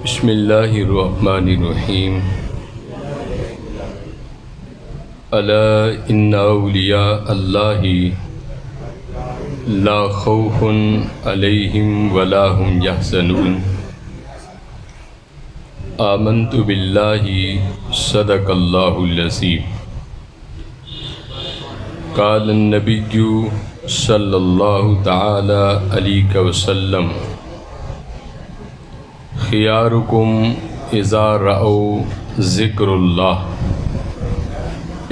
بسم اللہ الرحمن الرحیم الا ان اولیاء اللہ لا خوف علیہم ولا هم یحزنون آمنت باللہ صدق اللہ العظیم قال النبی صلی اللہ تعالی علیہ وسلم خیارکم اذا رأوا ذکر اللہ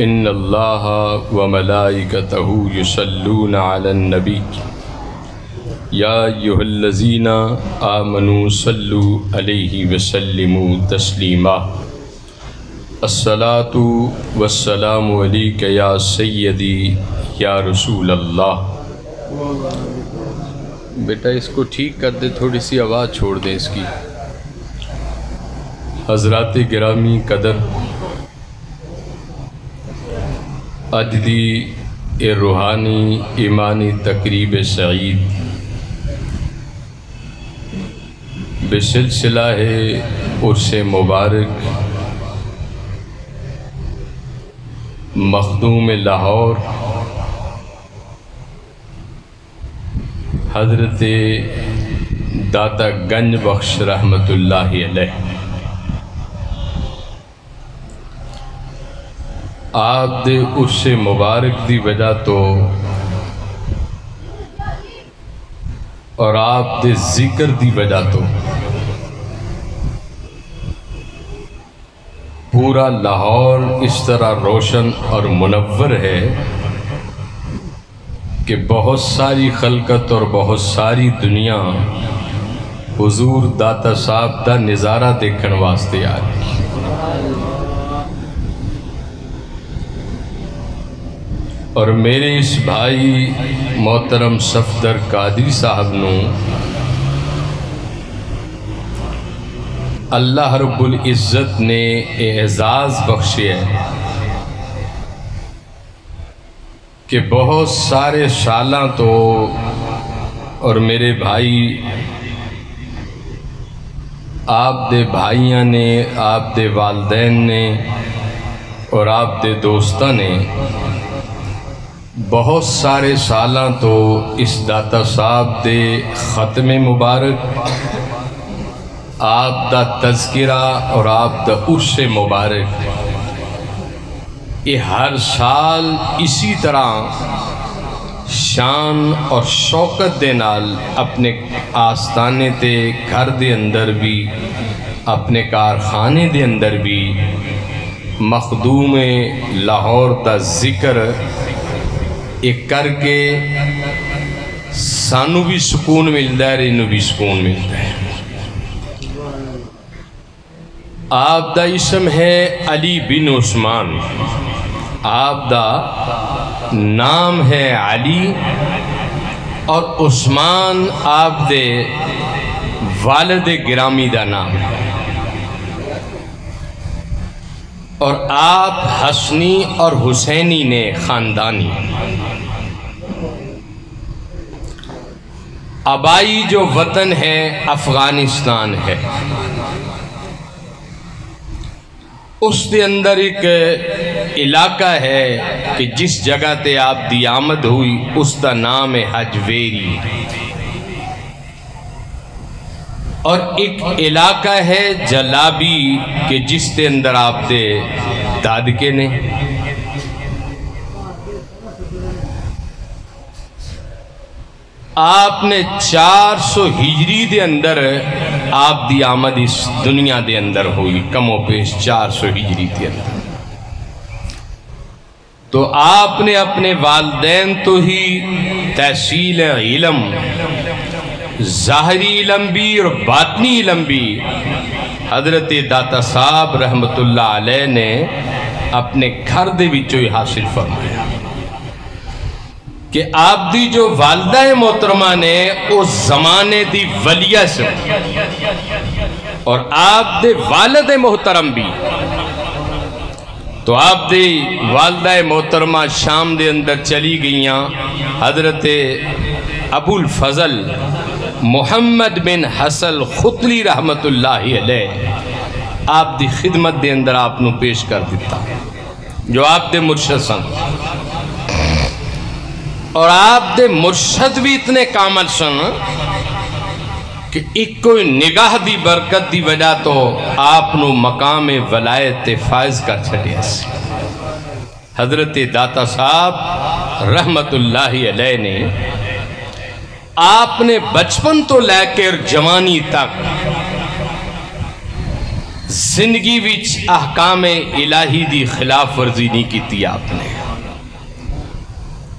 ان اللہ وملائکتہ یصلون علی النبی یا ایھا الذین آمنوا صلوا علیہ وسلموا تسلیما الصلاۃ والسلام علیک یا سیدی یا رسول اللہ۔ بیٹا اس کو ٹھیک کر دے، تھوڑی سی آواز چھوڑ دے اس کی۔ حضرات گرامی قدر، اج دی روحانی ایمانی تقریب سعید بسلسلہ عرس مبارک مخدوم لاہور حضرت داتا گنج بخش رحمت اللہ علیہ آپ دے عرس مبارک دی وجہ تو اور آپ دے ذکر دی وجہ تو پورا لاہور اس طرح روشن اور منور ہے کہ بہت ساری خلقت اور بہت ساری دنیا حضور داتا صاحب دا نظارہ دیکھن واسطے آ رہی۔ اور میرے اس بھائی محترم صفدر قادری صاحب نو اللہ رب العزت نے اعزاز بخشے ہے کہ بہت سارے سالاں تو اور میرے بھائی آپ دے بھائیاں نے، آپ دے والدین نے اور آپ دے دوستاں نے بہت سارے سالاں تو اس داتا صاحب دے ختم مبارک، آپ دا تذکرہ اور آپ دا عرس مبارک یہ ہر سال اسی طرح شان اور شوکت دے نال اپنے آستانے تے گھر دے اندر بھی اپنے کارخانے دے اندر بھی مخدوم لاہور دا ذکر ایک کر کے سانو بھی سکون ملتا ہے، انہوں بھی سکون ملتا ہے۔ آپ دا اسم ہے علی بن عثمان، آپ دا نام ہے علی اور عثمان آپ دے والد گرامی دا نام ہے، اور آپ حسنی اور حسینی نے خاندانی۔ آبائی جو وطن ہے افغانستان ہے، اس دے اندر ایک علاقہ ہے کہ جس جگہ تے آپ دی آمد ہوئی اس دا نام ہے حجویری، اور ایک علاقہ ہے جلابی کہ جس دے اندر آپ دے دادکے نے۔ آپ نے 400 ہجری دے اندر آپ دی آمد اس دنیا دے اندر ہوئی، کم و پیش 400 ہجری دے اندر۔ تو آپ نے اپنے والدین تو ہی تحصیل علم، ظاہری علم بھی اور باطنی علم بھی حضرت داتا صاحب رحمت اللہ علیہ نے اپنے گھر دے وچوں ہی حاصل فرمایا کہ آپ دی جو والدہ محترمہ نے اس زمانے دی ولیہ سے اور آپ دے والد محترم بھی، تو آپ دے والدہ محترمہ شام دے اندر چلی گئیاں حضرت ابو الفضل محمد بن حسن خطلی رحمت اللہ علیہ آپ دی خدمت دے اندر آپ نو پیش کر دیتا جو آپ دے مرشد سن، اور آپ دے مرشد بھی اتنے کامل سن کہ ایک کوئی نگاہ دی برکت دی وجہ تو آپ نو مقام ولایت فائز کر چھڑیا سی۔ حضرت داتا صاحب رحمت اللہ علیہ نے آپ نے بچپن تو لے کر جوانی تک زندگی وچ احکام الہی دی خلاف ورزی نہیں کیتی آپ نے،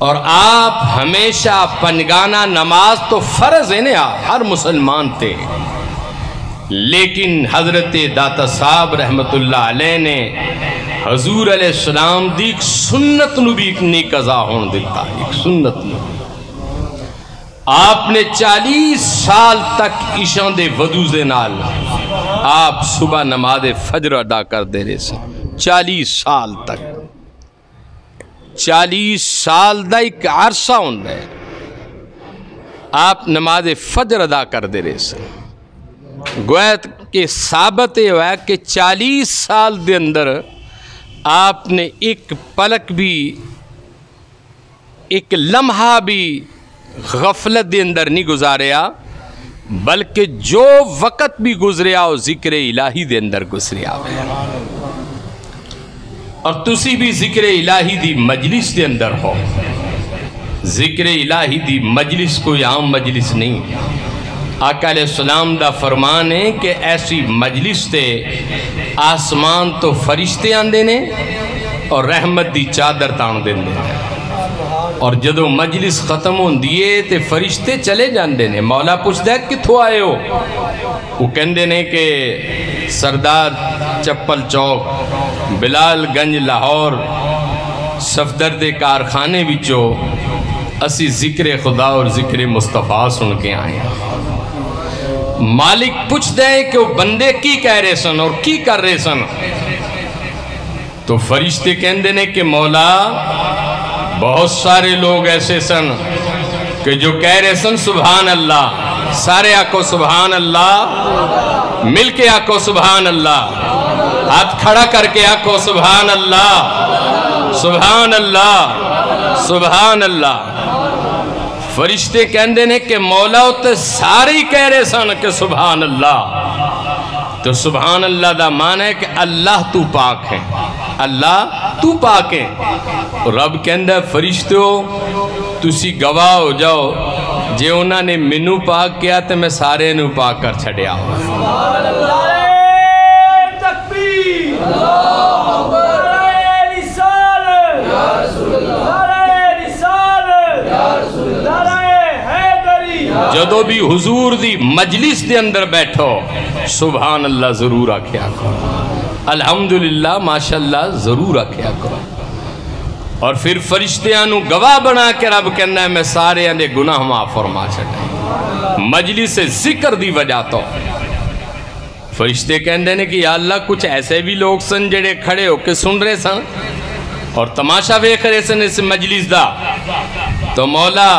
اور آپ ہمیشہ پنجگانہ نماز تو فرض ہے نا ہر مسلمان تے، لیکن حضرت داتا صاحب رحمت اللہ علیہ نے حضور علیہ السلام دی ایک سنت نو بھی نہیں قضا ہون دیتا، ایک سنت نو آپ نے 40 سال تک عشاء دے وضو دے نال آپ صبح نماز فجر ادا کر دے رہے سے، 40 سال تک، 40 سال دا ایک عرصہ ہوندہ ہے آپ نماز فجر ادا کر دے رہے سے۔ گویا کہ ثابت ہوا ہے کہ 40 سال دے اندر آپ نے ایک پلک بھی، ایک لمحہ بھی غفلت دے اندر نہیں گزاریا، بلکہ جو وقت بھی گزریا وہ ذکر الہی دے اندر گزریا ہے، اور تسی بھی ذکر الہی دی مجلس دے اندر ہو۔ ذکر الہی دی مجلس کوئی عام مجلس نہیں، آقا علیہ السلام دا فرمان ہے کہ ایسی مجلس تے آسمان تو فرشتے آندے نے اور رحمت دی چادر تان دے نے، اور جدو مجلس ختم ہون دیئے تے فرشتے چلے جاندے نے۔ مولا پوچھ دے کتھو آئے ہو؟ وہ کہندے نے کہ سردار چپل چوک، بلال گنج لاہور، صفدر دے کارخانے وچو اسی ذکر خدا اور ذکر مصطفیٰ سن کے آئے ہیں۔ مالک پوچھ دے کہ وہ بندے کی کہہ رہے سن اور کی کر رہے سن؟ تو فرشتے کہندے نے کہ مولا بہت سارے لوگ ایسے سن کہ جو کہہ رہے سن سبحان اللہ، سارے آکو سبحان اللہ، مل کے آکو سبحان اللہ، ہاتھ کھڑا کر کے آکو سبحان اللہ، سبحان اللہ، سبحان اللہ۔ فرشتے کہندے نے کہ مولا تے سارے ہی کہہ رہے سن کہ سبحان اللہ۔ تو سبحان اللہ دا معنی ہے کہ اللہ تو پاک ہے، اللہ تو پاک ہے۔ رب کہندہ فرشتو تسی گواہ ہو جاؤ، جے انہاں نے منو پاک کیا تو میں سارے نو پاک کر چھڑیا ہوں۔ جدو بھی حضور دی مجلس دے اندر بیٹھو سبحان اللہ ضرور آکھیا کرو، الحمدللہ ماشاءاللہ ضرور آکھیا کرو، اور پھر فرشتیانو گواہ بنا کے رب کہنا ہے میں سارے اندے گناہ معاف فرما چھڑا۔ مجلس ذکر دی وجہ تو فرشتے کہندے نے کہ یا اللہ کچھ ایسے بھی لوگ سن جڑے کھڑے ہو کے سن رہے سن اور تماشا ویکھ رہے سن اس مجلس دا، تو مولا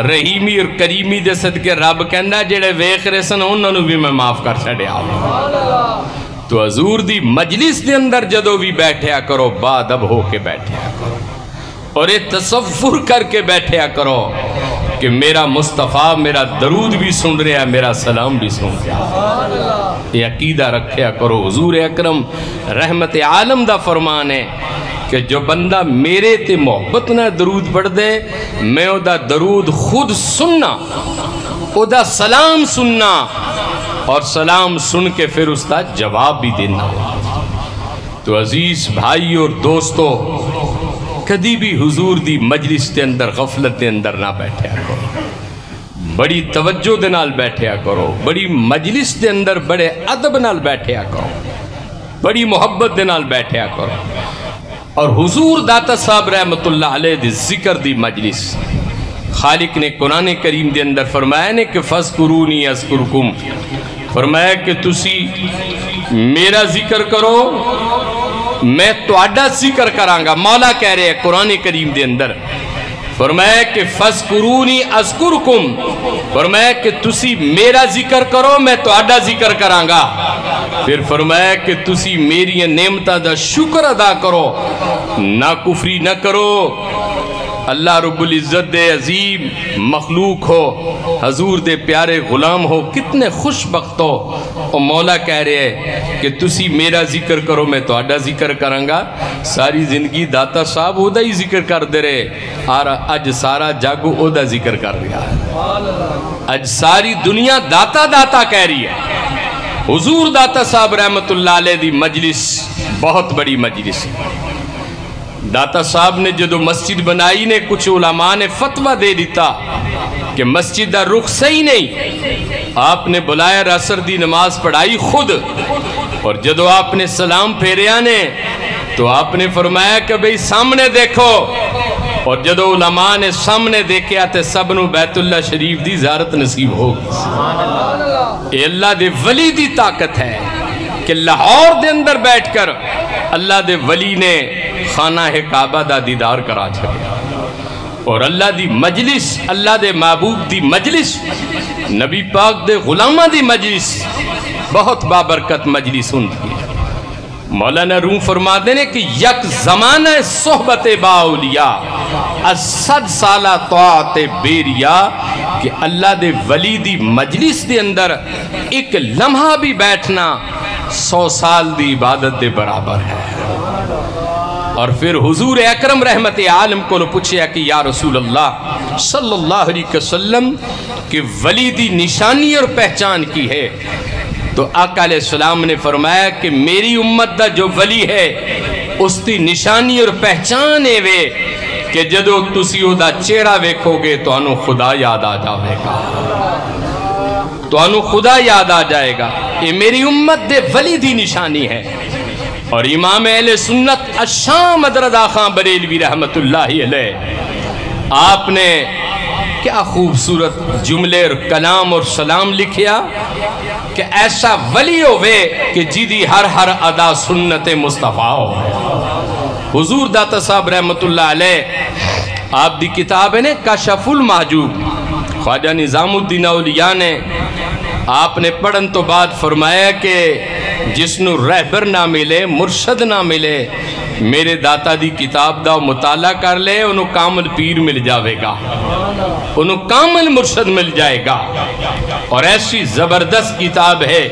رحیمی اور کریمی دے صدقے رب کہندا جڑے ویکھ رہے سن انہاں نو بھی میں معاف کر چھڑیا۔ تو حضور دی مجلس دے اندر جدو بھی بیٹھیا کرو بادب ہو کے بیٹھیا کرو، اور یہ تصور کر کے بیٹھیا کرو کہ میرا مصطفیٰ میرا درود بھی سن رہا ہے، میرا سلام بھی سن رہا ہے۔ یہ عقیدہ رکھیا کرو۔ حضور اکرم رحمت عالم دا فرمان ہے کہ جو بندہ میرے تے محبت نہ درود پڑھ دے میں او دا درود خود سننا، او دا سلام سننا، اور سلام سن کے پھر اس دا جواب بھی دینا۔ تو عزیز بھائی اور دوستو، کدی بھی حضور دی مجلس دے اندر غفلت دے اندر نہ بیٹھیا کرو، بڑی توجہ دے نال بیٹھیا کرو، بڑی مجلس دے اندر بڑے ادب نال بیٹھیا کرو، بڑی محبت دے نال بیٹھیا کرو۔ اور حضور داتا صاحب رحمت اللہ علیہ دی ذکر دی مجلس خالق نے قرآن کریم دے اندر فرمایا نے کہ فَذْكُرُونِي أَذْكُرْكُمْ، فرمایا کہ تسی میرا ذکر کرو میں تواڈا ذکر کرانگا۔ مولا کہہ رہے ہیں قرآن کریم دے اندر فرمایا کہ فَذْكُرُونِي أَذْكُرْكُمْ، فرمایا کہ تسی میرا ذکر کرو میں تہاڈا ذکر کرانگا، پھر فرمایا کہ تسی میری نعمتاں دا شکر ادا کرو، ناکفری نہ کرو۔ اللہ رب العزت دے عظیم مخلوق ہو، حضور دے پیارے غلام ہو، کتنے خوش بخت ہو، اور مولا کہہ رہے ہیں کہ تسی میرا ذکر کرو میں تہاڈا ذکر کرانگا۔ ساری زندگی داتا صاحب او دا ہی ذکر کر دے رہے، اور اج سارا جگ او دا ذکر کر رہا ہے، اج ساری دنیا داتا داتا کہہ رہی ہے۔ حضور داتا صاحب رحمت اللہ علیہ دی مجلس بہت بڑی مجلس ہے۔ داتا صاحب نے جدو مسجد بنائی نے کچھ علماء نے فتوہ دے دیتا کہ مسجد دا رخ صحیح نہیں، آپ نے بلایا عصر دی نماز پڑھائی خود، اور جدو آپ نے سلام پھیریا نے تو آپ نے فرمایا کہ بھئی سامنے دیکھو، اور جدو علماء نے سامنے دیکھیا تے سب نو بیت اللہ شریف دی زیارت نصیب ہوگی۔ اے اللہ دے ولی دی طاقت ہے کہ لاہور دے اندر بیٹھ کر اللہ دے ولی نے خانہ کعبہ دا دیدار کرا چھڑیا، اور اللہ دی مجلس، اللہ دے محبوب دی مجلس، نبی پاک دے غلامہ دی مجلس بہت بابرکت مجلس ہوندی ہے۔ مولانا روم فرما دینے کہ یک زمانہ صحبت با اولیاء از 100 سالہ طاعت بیریا، کہ اللہ دے ولی دی مجلس دے اندر ایک لمحہ بھی بیٹھنا 100 سال دی عبادت دے برابر ہے۔ اور پھر حضور اکرم رحمت عالم کو پوچھیا کہ یا رسول اللہ صلی اللہ علیہ وسلم کہ ولی دی نشانی اور پہچان کی ہے؟ تو آقا علیہ السلام نے فرمایا کہ میری امت دا جو ولی ہے اس دی نشانی اور پہچان ہے وے کہ جدو تسی او دا چہرہ ویکھو گے تو انو خدا یاد آ جائے گا، تو انو خدا یاد آ جائے گا۔ یہ میری امت دے ولی دی نشانی ہے۔ اور امام اہل سنت الشام رضا خان بریلوی رحمت اللہ علیہ، آپ نے کیا خوبصورت جملے اور کلام اور سلام لکھیا کہ ایسا ولی ہوئے کہ جیدی ہر ادا سنت مصطفیٰ ہو۔ حضور داتا صاحب رحمت اللہ علیہ آپ دی کتاب ہے نے کشف المحجوب، خواجہ نظام الدین اولیاء نے آپ نے پڑھن تو بعد فرمایا کہ جس نو رہبر نہ ملے، مرشد نہ ملے، میرے داتا دی کتاب دا مطالعہ کر لے، انہوں کامل پیر مل جاوے گا، انہوں کامل مرشد مل جائے گا۔ اور ایسی زبردست کتاب ہے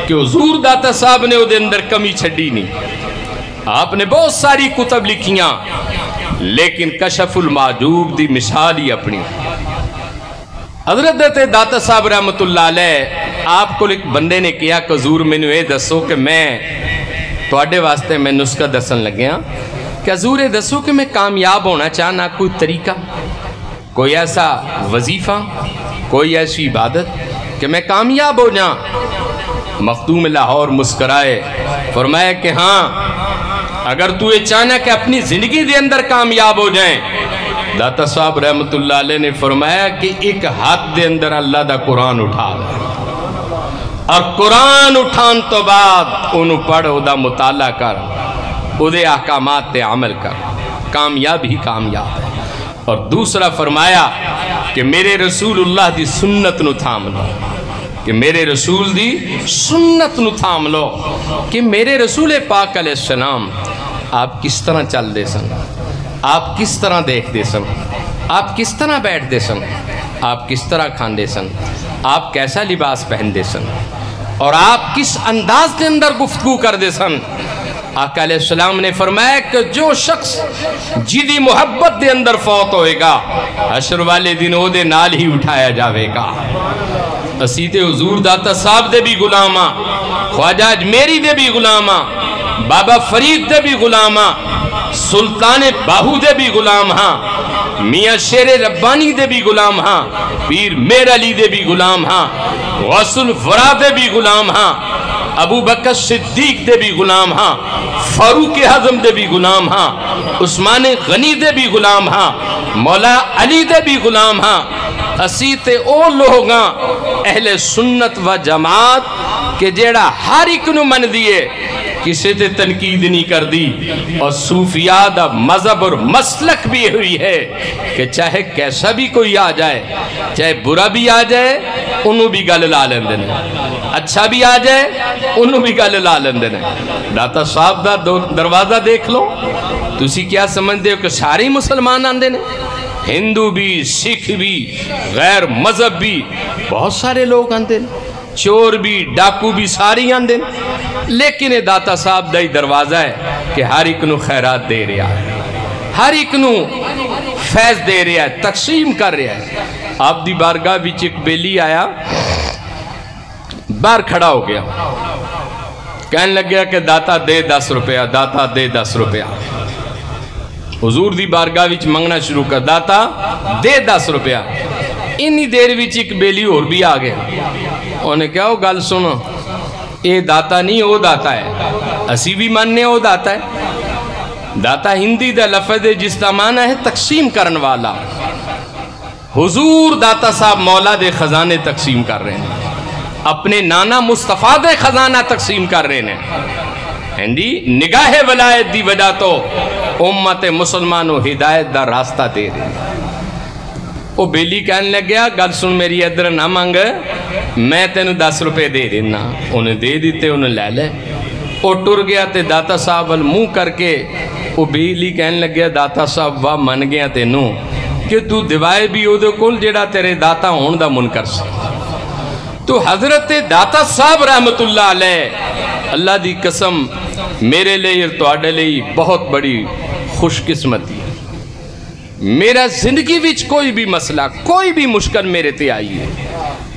کہ حضور داتا صاحب نے دے اندر کمی چھڑی نہیں۔ آپ نے بہت ساری کتب لکھیاں، لیکن کشف المحجوب دی مثال ہی اپنی۔ حضرت داتا صاحب رحمت اللہ علیہ آپ کو ایک بندے نے کیا کہ حضور میں نے دسو کہ میں تواڈے واسطے میں نسخہ دسن لگیا کہ حضور دسو کہ میں کامیاب ہونا چاہنا، کوئی طریقہ، کوئی ایسا وظیفہ، کوئی ایسی عبادت کہ میں کامیاب ہو جاؤں۔ مخدوم لاہور مسکرائے، فرمایا کہ ہاں اگر تو یہ چاہنا کہ اپنی زندگی دے اندر کامیاب ہو جائیں، داتا صاحب رحمت اللہ علیہ نے فرمایا کہ ایک ہاتھ دے اندر اللہ دا قرآن اٹھا لے، اور قرآن اٹھان تو بعد انہوں پڑھ او دا مطالعہ کر، او دے احکامات تے عمل کر، کامیاب ہی کامیاب ہے۔ اور دوسرا فرمایا کہ میرے رسول اللہ دی سنت نو تھام لو، کہ میرے رسول دی سنت نو تھام لو، کہ میرے رسول پاک علیہ السلام آپ کس طرح چل دے سن، آپ کس طرح دیکھ دے سن، آپ کس طرح بیٹھ دے سن، آپ کس طرح کھان دے سن، آپ کیسا لباس پہن دے سن، اور آپ کس انداز کے اندر گفتگو کر دے سن۔ آقا علیہ السلام نے فرمایا کہ جو شخص جیدی محبت دے اندر فوت ہوئے گا، حشر والے دن او دے نال ہی اٹھایا جاوے گا۔ اسیت حضور داتا صاحب دے بھی غلامہ، خواجہ اجمیری دے بھی غلامہ، بابا فرید دے بھی غلامہ، سلطان باہو دے بھی غلام ہاں، میاں شیر ربانی دے بھی غلام ہاں، پیر میر علی دے بھی غلام ہاں، غوث الورا دے بھی غلام ہاں، ابو بکر صدیق دے بھی غلام ہاں، فاروق اعظم دے بھی غلام ہاں، عثمان غنی دے بھی غلام ہاں، مولا علی دے بھی غلام ہاں۔ اسی تے او لوگاں اہل سنت و جماعت کہ جیڑا ہر ایک نو من دیئے کسی تے تنقید نہیں کر دی، اور صوفیاء دا مذہب اور مسلک بھی ہوئی ہے کہ چاہے کیسا بھی کوئی آ جائے، چاہے برا بھی آ جائے انہوں بھی گل لا لیندے نے، اچھا بھی آ جائے انہوں بھی گل لا لیندے نے۔ داتا صاحب دا دروازہ دیکھ لو، تسی کیا سمجھتے ہو کہ سارے مسلمان آندے نے؟ ہندو بھی، سکھ بھی، غیر مذہب بھی، بہت سارے لوگ آندے نے، چور بھی، ڈاکو بھی، ساری آندے نے، لیکن داتا صاحب دا ہی دروازہ ہے کہ ہر ایک نو خیرات دے رہا ہے، ہر ایک نو فیض دے رہا ہے، تقسیم کر رہا ہے۔ آپ دی بارگاہ وچ ایک بیلی آیا، باہر کھڑا ہو گیا، کہنے لگ گیا کہ داتا دے 10 روپیہ، داتا دے 10 روپیہ۔ حضور دی بارگاہ وچ منگنا شروع کر، داتا دے 10 روپیہ۔ انی دیر وچ ایک بیلی اور بھی آ گیا، انہیں کہا وہ گل سنو، اے داتا نہیں وہ داتا ہے، اسی بھی ماننے وہ داتا ہے۔ داتا ہندی دا لفظ ہے جس کا معنی ہے تقسیم کرن والا۔ حضور داتا صاحب مولا دے خزانے تقسیم کر رہے ہیں، اپنے نانا مصطفیٰ دے خزانہ تقسیم کر رہے ہیں۔ ہندی نگاہ ولایت دی وجہ تو امت مسلمانوں ہدایت دا راستہ دے رہے ہیں۔ وہ بیلی کہنے لگ گیا گل سن میری ادھر نہ مانگ، میں تینوں 10 روپے دے دینا۔ انہیں دے دیتے، انہیں لے لے۔ وہ ٹر گیا تے داتا صاحب منہ کر کے وہ بیلی کہنے لگ گیا داتا صاحب واہ من گیا تینوں کہ تو دیوائے بھی او دے کول جیڑا تیرے داتا ہون دا منکر سی۔ تو حضرت داتا صاحب رحمت اللہ علیہ، اللہ دی قسم میرے لئے اور تواڈے لئے بہت بڑی خوش قسمتی ہے۔ میرا زندگی وچ کوئی بھی مسئلہ، کوئی بھی مشکل میرے تے آئی ہے،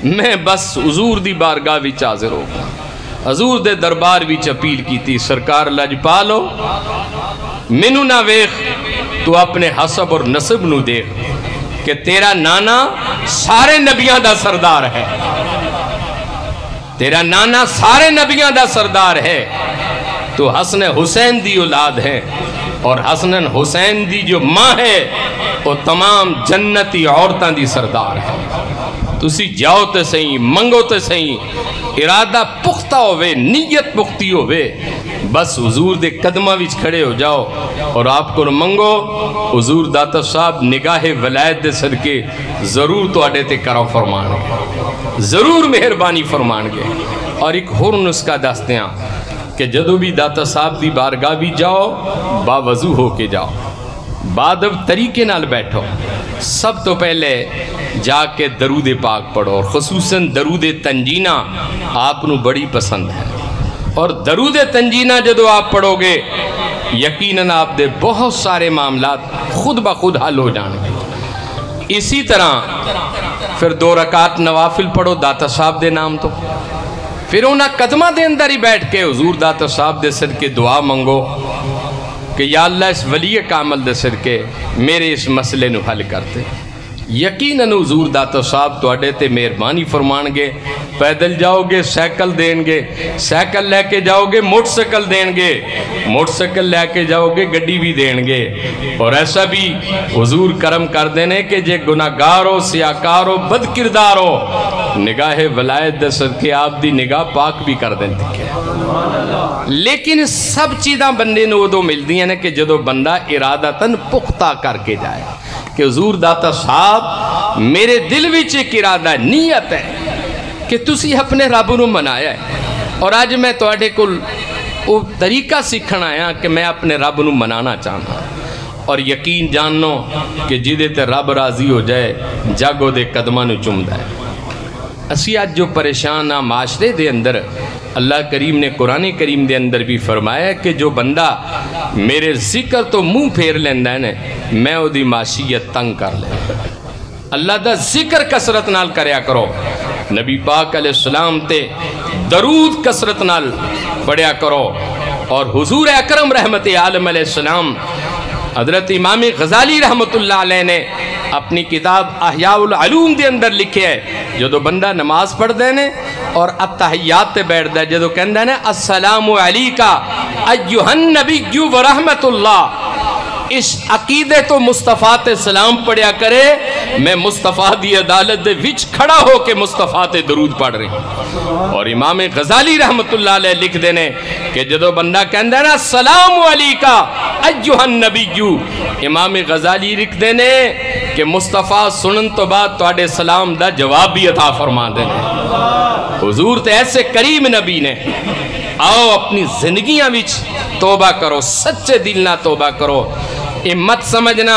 میں بس حضور دی بارگاہ وچ حاضر ہو، حضور دے دربار وچ اپیل کی تھی، سرکار لجپالو مینو نہ ویخ، تو اپنے حسب اور نسب نو دیکھ کہ تیرا نانا سارے نبیاں دا سردار ہے، تیرا نانا سارے نبیاں دا سردار ہے، تو حسن حسین دی اولاد ہے، اور حسن حسین دی جو ماں ہے وہ تمام جنتی عورتاں دی سردار ہے۔ تسی جاؤ تے سہی، منگو تے سہی، ارادہ پختہ ہوئے، نیت پختی ہوئے، بس حضور دے قدمہ وچ کھڑے ہو جاؤ اور آپ کو منگو، حضور داتا صاحب نگاہ ولایت دے صدقے ضرور تو اڈے تے کرو فرمان گے، ضرور مہربانی فرمان گے۔ اور ایک ہور نسخہ دستے ہیں کہ جدو بھی داتا صاحب دی بارگاہ بھی جاؤ باوضو ہو کے جاؤ، بادب طریقے نال بیٹھو، سب تو پہلے جا کے درود پاک پڑھو، اور خصوصاً درود تنجینہ آپ نو بڑی پسند ہے، اور درود تنجینہ جدو آپ پڑھو گے یقیناً آپ دے بہت سارے معاملات خود بخود حل ہو جان گے۔ اسی طرح پھر 2 رکعت نوافل پڑھو داتا صاحب دے نام تو، پھر انہاں قدمہ دے اندر ہی بیٹھ کے حضور داتا صاحب دے صدقے دعا منگو کہ یا اللہ اس ولی کامل دے صدقے میرے اس مسئلے نو حل کرتے۔ یقیناً حضور داتا صاحب تو اڈے تے مہربانی فرمان گے، پیدل جاؤ گے سائیکل دیں گے، سائیکل لے کے جاؤ گے موٹر سائیکل دیں گے، موٹر سائیکل لے کے جاؤ گے گڈی بھی دیں گے، اور ایسا بھی حضور کرم کر دینے کہ جے گناہگار ہو، سیاکار ہو، بد کردار ہو، نگاہ ولایت دے صدقے آپ دی نگاہ پاک بھی کر دیں تکے۔ لیکن سب چیزاں بندے نو ادو مل دیاں نے کہ جدو بندہ ارادتاً پختہ کر کے جائے کہ حضور داتا صاحب میرے دل وچ ایک ارادہ نیت ہے کہ تسی اپنے رب نو منایا ہے، اور آج میں تواڈے کول وہ طریقہ سیکھنا آیا کہ میں اپنے رب نو منانا چاہنا، اور یقین جانو کہ جدے تے رب راضی ہو جائے جاگو دے قدمہ نو چمدا ہے۔ اسی آج جو پریشان ہاں معاشرے دے اندر، اللہ کریم نے قرآن کریم دے اندر بھی فرمایا کہ جو بندہ میرے ذکر تو منہ پھیر لیندہ ہے میں او دی معاشیت تنگ کر لیں۔ اللہ دا ذکر کثرت نال کریا کرو، نبی پاک علیہ السلام تے درود کثرت نال پڑھیا کرو، اور حضور اکرم رحمت عالم علیہ السلام حضرت امام غزالی رحمت اللہ علیہ نے اپنی کتاب احیاء العلوم دے اندر لکھے ہے، جدو بندہ نماز پڑھ دینے اور اتحیات تے بیٹھ دے، جدو کہندے نے السلام علیکہ ایہا النبی ورحمت اللہ، اس عقیدے تو مصطفیٰ تے سلام پڑھیا کرے، میں مصطفیٰ دی عدالت دے وچ کھڑا ہو کے مصطفیٰ تے درود پڑھ رہی ہوں۔ اور امام غزالی رحمت اللہ علیہ لکھ دینے کہ جدو بندہ کہندہ نا سلام علیکہ ایہا النبیو، امام غزالی لکھ دینے کہ مصطفیٰ سنن تو بعد توڑے سلام دا جواب بھی عطا فرما دینے۔ حضور تے ایسے کریم نبی نے، آؤ اپنی زندگیاں وچ توبہ کرو، سچے دل نہ توبہ کرو۔ یہ مت سمجھنا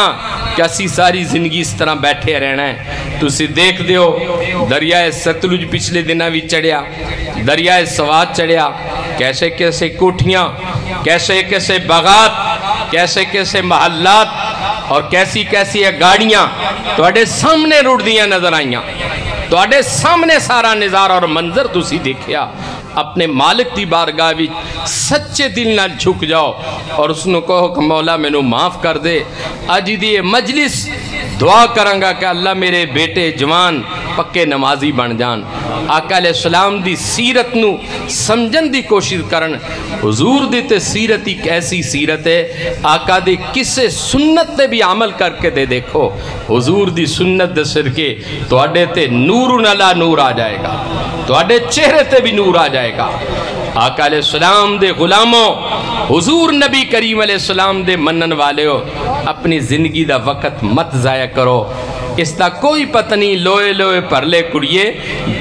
کہ اسی ساری زندگی اس طرح بیٹھے رہنا ہے۔ تو اسی دیکھ دیو دریائے ستلج پچھلے دنہ بھی چڑھیا، دریائے سوات چڑھیا، کیسے کیسے کوٹھیاں، کیسے کیسے باغات، کیسے کیسے محلات اور کیسی کیسی گاڑیاں توڑے سامنے روڑ دیاں نظر آئیاں، توڑے سامنے سارا نظارہ اور منظر تسی دیکھیا۔ اپنے مالک دی بارگاہ بھی سچے دل نہ جھک جاؤ اور اس نے کہو کہ مولا میں نو معاف کر دے۔ آج دی مجلس دعا کرنگا کہ اللہ میرے بیٹے جوان پکے نمازی بن جان، آقا علیہ السلام دی سیرت نو سمجھن دی کوشش کرن۔ حضور دی تے سیرت ایک ایسی سیرت ہے، آقا دی کسے سنت تے بھی عمل کر کے دے دیکھو، حضور دی سنت دے سرکے تو اڈے تے نور نلا نور آ جائے گا، تو اڈے چہرے تے بھی نور آ جائے گا۔ آقا علیہ السلام دے غلاموں، حضور نبی کریم علیہ السلام دے منن والے ہو، اپنی زندگی دا وقت مت ضائع کرو۔ اس دا کوئی پتہ نہیں، لوئے لوئے پرلے کڑیے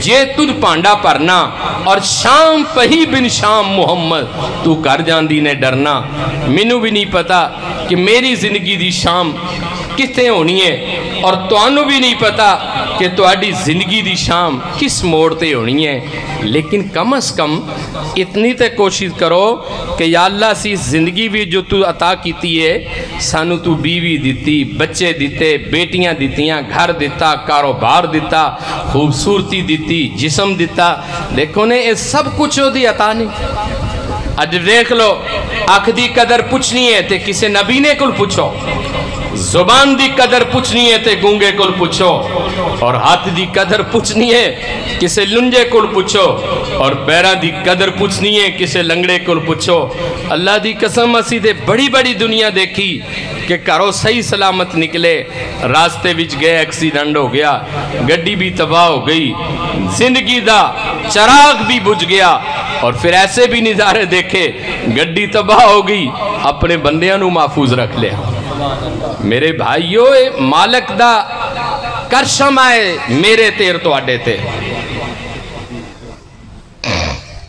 جے تجھ پانڈا پرنا، اور شام پہی بن شام محمد تو کر جاندی نے ڈرنا۔ منو بھی نہیں پتا کہ میری زندگی دی شام کتے ہونی ہے، اور توانو بھی نہیں پتا کہ توڑی زندگی دی شام کس موڑتے ہونی ہے، لیکن کم از کم اتنی تے کوشش کرو کہ یا اللہ سی زندگی بھی جو تو عطا کیتی ہے، سانو تو بیوی دیتی، بچے دیتے، بیٹیاں دیتیاں، گھر دیتا، کاروبار دیتا، خوبصورتی دیتی، جسم دیتا، دیکھو نے یہ سب کچھ ہو دی عطا نہیں۔ اج دیکھ لو آنکھ دی قدر پوچھنی ہے تے کسے نبی نے کل پوچھو، زبان دی قدر پوچھنی ہے تے گونگے کل پوچھو، اور ہاتھ دی قدر پوچھنی ہے کسے لنجے کل پوچھو، اور پیرہ دی قدر پوچھنی ہے کسے لنگڑے کل پوچھو۔ اللہ دی قسم اسی دے بڑی بڑی دنیا دیکھی کہ کرو صحیح سلامت نکلے، راستے وچ گئے ایکسیڈنٹ ہو گیا، گڈی بھی تباہ ہو گئی، زندگی دا چراغ بھی بجھ گیا، اور پھر ایسے بھی نظارے دیکھے گڈی تباہ ہو گئی، اپنے بندیاں نو محفوظ رکھ لیا۔ میرے بھائیو مالک دا کرشم آئے میرے تیر تو آڈے تے،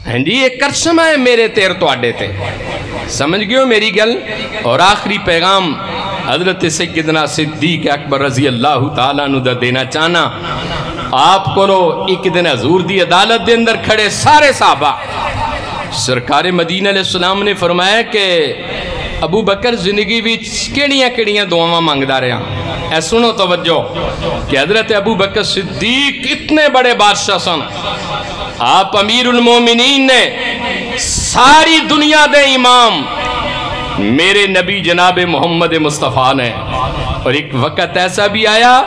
ہاں جی یہ کرشم آئے میرے تیر تو آڈے تے، سمجھ گئے ہو میری گل۔ اور آخری پیغام حضرت سیدنا صدیق اکبر رضی اللہ تعالیٰ عنہ دا دینا چاہنا۔ آپ کو ایک دن حضور دی عدالت دے اندر کھڑے سارے صحابہ، سرکار مدینہ علیہ السلام نے فرمایا کہ ابو بکر زندگی بھی کیڑیاں کیڑیاں دعاواں مانگدا رہا۔ اے سنو توجہ کہ حضرت ابو بکر صدیق اتنے بڑے بادشاہ سن، آپ امیر المومنین نے، ساری دنیا دے امام میرے نبی جناب محمد مصطفیٰ نے، اور ایک وقت ایسا بھی آیا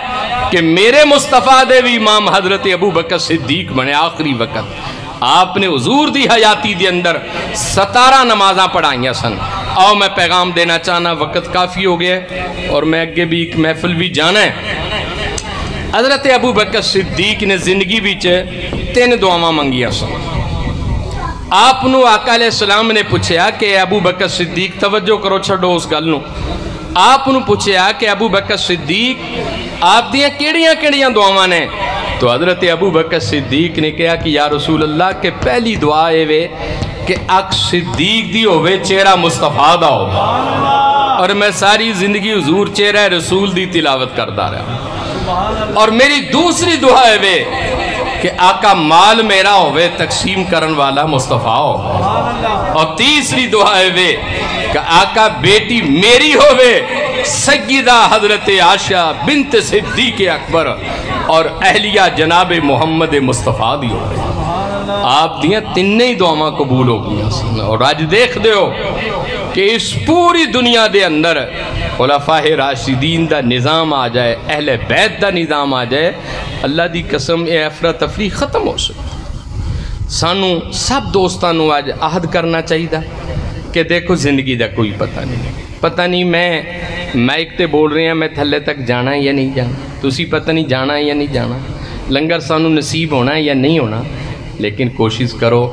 کہ میرے مصطفیٰ دے بھی امام حضرت ابو بکر صدیق بنے۔ آخری وقت آپ نے حضور دی حیاتی دے اندر 17 نمازاں پڑھائیاں سن۔ آؤ میں پیغام دینا چاہنا، وقت کافی ہو گیا اور میں اگے بھی ایک محفل بھی جانا ہے۔ حضرت ابو بکر صدیق نے زندگی بھی 3 دعاواں منگیاں سن۔ آپ نو آقا علیہ السلام نے پوچھیا کہ ابو بکر صدیق، توجہ کرو چھڑو اس گل نو، آپ نو پوچھیا کہ ابو بکر صدیق آپ دیاں کیڑیاں کیڑیاں دعاواں نے؟ تو حضرت ابو بکر صدیق نے کہا کہ یا رسول اللہ کہ پہلی دعا ہے وے کہ اک صدیق دی ہوئے چہرہ مصطفیٰ دا ہو، اور میں ساری زندگی حضور چہرہ رسول دی تلاوت کردا رہا۔ اور میری دوسری دعا ہے وے کہ آقا مال میرا ہوئے تقسیم کرن والا مصطفیٰ ہو، اور تیسری دعا ہے وے کہ آقا بیٹی میری ہوئے سیدہ حضرت عائشہ بنت صدیق اکبر اور اہلیہ جناب محمد مصطفیٰ دی ہوئے۔ آپ دیاں تینیں دعاواں قبول ہو گیا، اور آج دیکھ دے ہو کہ اس پوری دنیا دے اندر خلفاء راشدین دا نظام آ جائے، اہل بیت دا نظام آ جائے، اللہ دی قسم اے افراتفری ختم ہو سکے۔ سانو سب دوستانو آج عہد کرنا چاہیے کہ دیکھو زندگی دا کوئی پتہ نہیں، میں مائک تے بول رہے ہیں میں تھلے تک جانا ہے یا نہیں جانا, تسی پتہ نہیں جانا ہے یا نہیں جانا, لنگر سانو نصیب ہونا ہے یا نہیں ہونا, لیکن کوشش کرو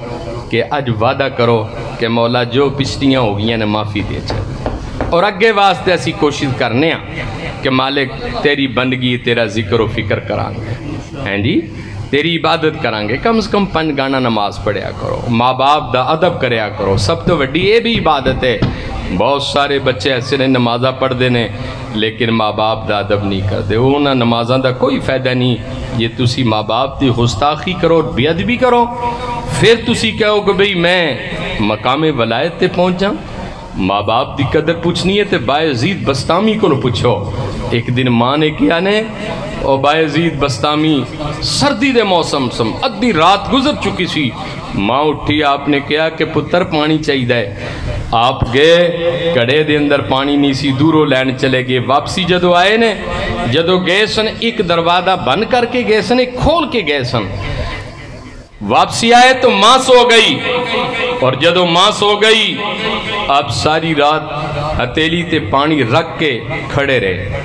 کہ اج وعدہ کرو کہ مولا جو پچھلیاں ہو گئی نے معافی دے چاہے, اور اگے واسطے اسی کوشش کرنے ہیں کہ مالک تیری بندگی تیرا ذکر و فکر کرانگے, ہیں جی تیری عبادت کرانگے, کم از کم 5 گانا نماز پڑھیا کرو, ماں باپ دا ادب کریا کرو, سب تو وڈی یہ بھی عبادت ہے. بہت سارے بچے ایسے نے نمازہ پڑھ دینے لیکن ماں باپ دا ادب نہیں کر دے, انہاں نمازاں دا کوئی فائدہ نہیں. یہ تسی ماں باپ دی گستاخی کرو اور بے ادبی کرو, پھر تسی کہو کہ بھئی میں مقام ولایت تے پہنچ جاؤں. ماں باپ دی قدر پوچھنی ہے تے بایزید بستامی کو پوچھو. ایک دن ماں نے کیا نے, اور بایزید بستامی سردی دے موسم سم ادھی رات گزر چکی سی, ماں اٹھی, آپ نے کیا کہ پتر پانی چاہیے ہے, آپ گئے کڑے دے اندر پانی نہیں سی, دوروں لین چلے گئے, واپسی جدو آئے نے, جدو گئے سن ایک دروازہ بند کر کے گئے سن, ایک کھول کے گئے سن, واپسی آئے تو ماں سو گئی, اور جدو ماں سو گئی آپ ساری رات ہتیلی تے پانی رکھ کے کھڑے رہے,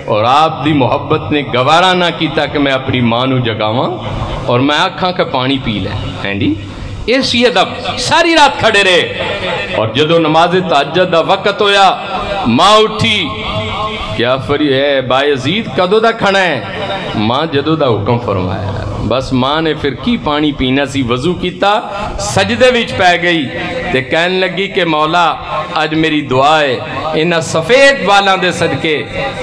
اور آپ دی محبت نے گوارا نہ کیتا کہ میں اپنی ماں نو جگاواں اور میں آکھاں کا پانی پی لیں, ہیں جی ایسی ادب, ساری رات کھڑے رہے. اور جدو نماز تہجد دا وقت ہویا ماں اٹھی, کیا فری ہے بایزید کدو دا کھڑا ہے, ماں جدو دا حکم فرمایا. بس ماں نے پھر کی پانی پینا سی, وضو کیتا, سجدے وچ پہ گئی تے کہنے لگی کہ مولا آج میری دعا ہے انہا سفید والاں دے صدقے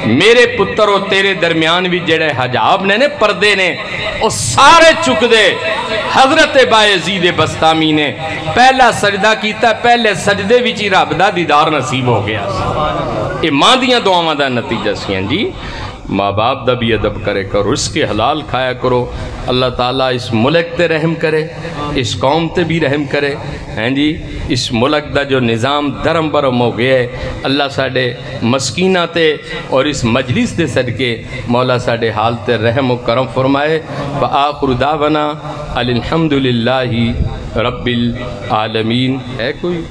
میرے پتر و تیرے درمیان بھی جڑے حجاب نے پردے نے وہ سارے چک دے. حضرت بایزید بستامی نے پہلا سجدہ کیتا, پہلے سجدے وچ ہی رب دا دیدار نصیب ہو گیا. یہ ماں دیاں دعاواں دا نتیجہ سی. ہیں جی ماں باپ دا بھی ادب کرے کرو, رزق حلال کھایا کرو. اللہ تعالیٰ اس ملک تے رحم کرے, اس قوم تے بھی رحم کرے. ہیں جی اس ملک دا جو نظام درم برم ہو گیا ہے, اللہ ساڑھے مسکینہ تے اور اس مجلس دے صدقے مولا ساڑھے حال تے رحم و کرم فرمائے. وآخر دعوانا الحمدللہ رب العالمین. ہے کوئی